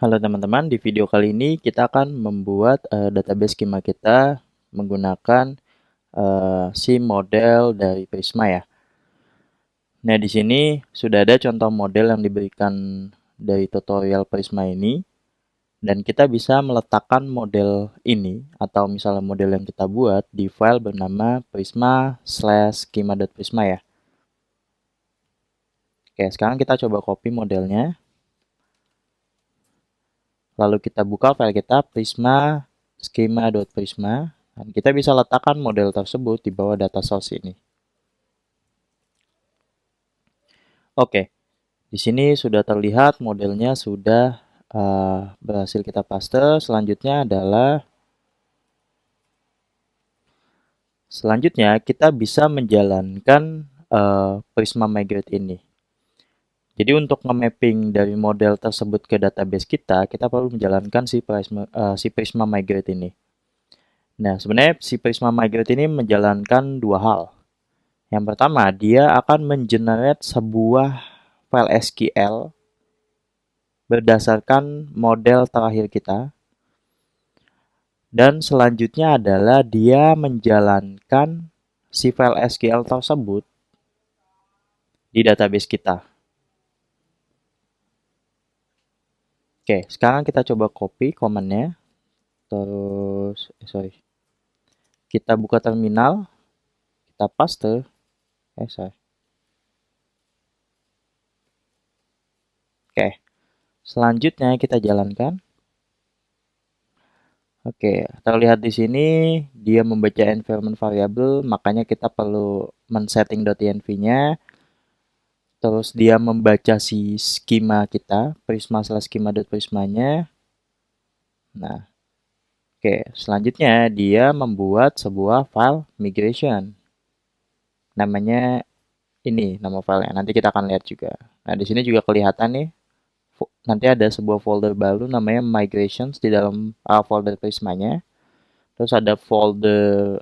Halo teman-teman, di video kali ini kita akan membuat database skema kita menggunakan si model dari Prisma ya. Nah, di sini sudah ada contoh model yang diberikan dari tutorial Prisma ini dan kita bisa meletakkan model ini atau misalnya model yang kita buat di file bernama prisma/schema.prisma ya. Oke, sekarang kita coba copy modelnya. Lalu kita buka file kita prisma schema.prisma dan kita bisa letakkan model tersebut di bawah data source ini. Oke, di sini sudah terlihat modelnya sudah berhasil kita paste. Selanjutnya kita bisa menjalankan Prisma Migrate ini. Jadi untuk nge-mapping dari model tersebut ke database kita perlu menjalankan si Prisma Migrate ini. Nah, sebenarnya si Prisma Migrate ini menjalankan dua hal. Yang pertama, dia akan mengenerate sebuah file SQL berdasarkan model terakhir kita. Dan selanjutnya adalah dia menjalankan si file SQL tersebut di database kita. Oke, sekarang kita coba copy command-nya. Kita buka terminal, kita paste. Oke, selanjutnya kita jalankan. Oke, terlihat di sini dia membaca environment variable, makanya kita perlu men-setting.env-nya. Terus dia membaca si schema kita, prisma/schema.prisma-nya. Nah, oke, selanjutnya dia membuat sebuah file migration. Namanya ini nama filenya. Nanti kita akan lihat juga. Nah, di sini juga kelihatan nih. Nanti ada sebuah folder baru namanya migrations di dalam folder prismanya. Terus ada folder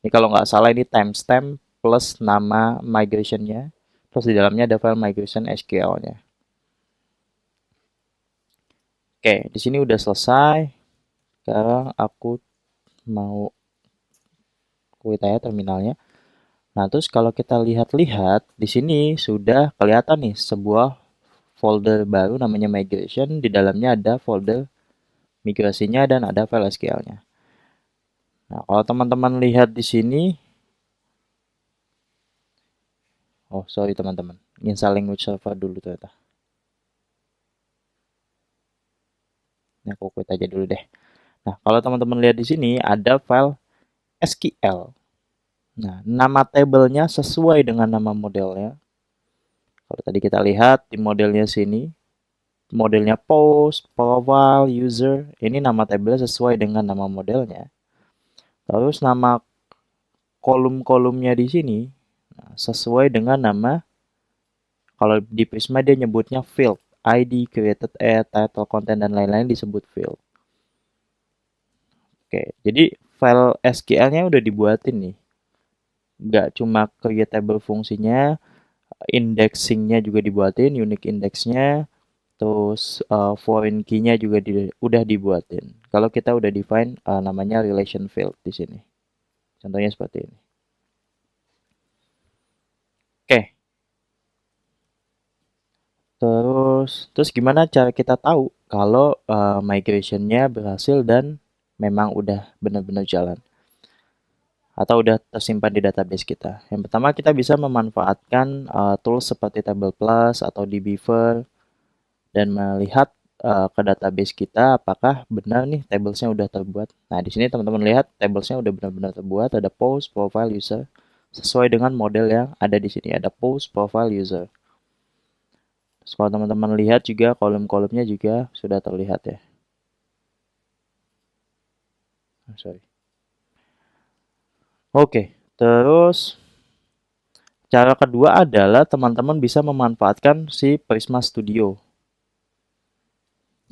ini kalau nggak salah ini timestamp plus nama migrationnya. Terus di dalamnya ada file migration SQL-nya. Oke, di sini udah selesai. Sekarang aku mau quit aja terminalnya. Nah, terus kalau kita lihat-lihat, di sini sudah kelihatan nih sebuah folder baru namanya migration. Di dalamnya ada folder migrasinya dan ada file SQL-nya. Nah, kalau teman-teman lihat di sini, oh sorry teman-teman, install language server dulu ternyata. Ini aku quit aja dulu deh. Nah, kalau teman-teman lihat di sini ada file SQL. Nah, nama tabelnya sesuai dengan nama modelnya. Kalau tadi kita lihat di modelnya sini, modelnya post, profile, user, ini nama tabelnya sesuai dengan nama modelnya. Terus nama kolom-kolomnya di sini sesuai dengan nama, kalau di Prisma dia nyebutnya field, ID, created at, title, content, dan lain-lain disebut field. Oke, jadi file SQL-nya udah dibuatin nih. Nggak cuma creatable fungsinya, indexingnya juga dibuatin, unique indexnya, terus foreign key-nya juga udah dibuatin. Kalau kita udah define namanya relation field di sini. Contohnya seperti ini. Oke, terus gimana cara kita tahu kalau migration-nya berhasil dan memang udah benar-benar jalan atau udah tersimpan di database kita? Yang pertama kita bisa memanfaatkan tools seperti Table Plus atau dbeaver dan melihat ke database kita apakah benar nih tablesnya udah terbuat. Nah, di sini teman-teman lihat tablesnya udah benar-benar terbuat, ada post, profile, user sesuai dengan model yang ada di sini, ada post, profile, user. Terus kalau teman-teman lihat juga kolom-kolomnya juga sudah terlihat ya. Sorry. Oke, terus cara kedua adalah teman-teman bisa memanfaatkan si Prisma Studio.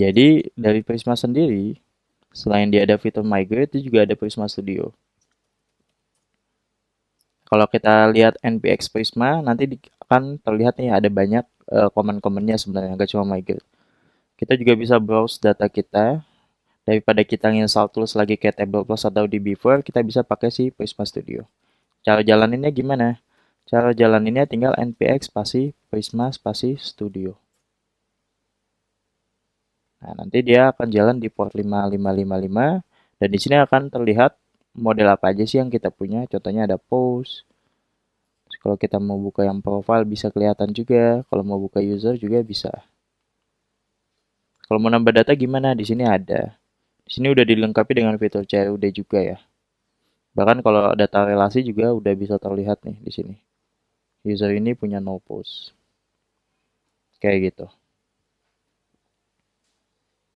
Jadi dari Prisma sendiri, selain dia ada fitur migrate, dia juga ada Prisma Studio. Kalau kita lihat npx Prisma, nanti akan terlihat nih ada banyak komen-komennya sebenarnya, nggak cuma migrate. Kita juga bisa browse data kita. Daripada kita install tools lagi kayak Table Plus atau di Beaver, kita bisa pakai si Prisma Studio. Cara jalaninnya gimana? Cara jalaninnya tinggal npx spasi Prisma spasi Studio. Nah, nanti dia akan jalan di port 5555 dan di sini akan terlihat model apa aja sih yang kita punya. Contohnya ada post. Terus kalau kita mau buka yang profile bisa kelihatan juga. Kalau mau buka user juga bisa. Kalau mau nambah data gimana? Di sini ada. Di sini udah dilengkapi dengan fitur CRUD juga ya. Bahkan kalau data relasi juga udah bisa terlihat nih di sini. User ini punya no post. Kayak gitu.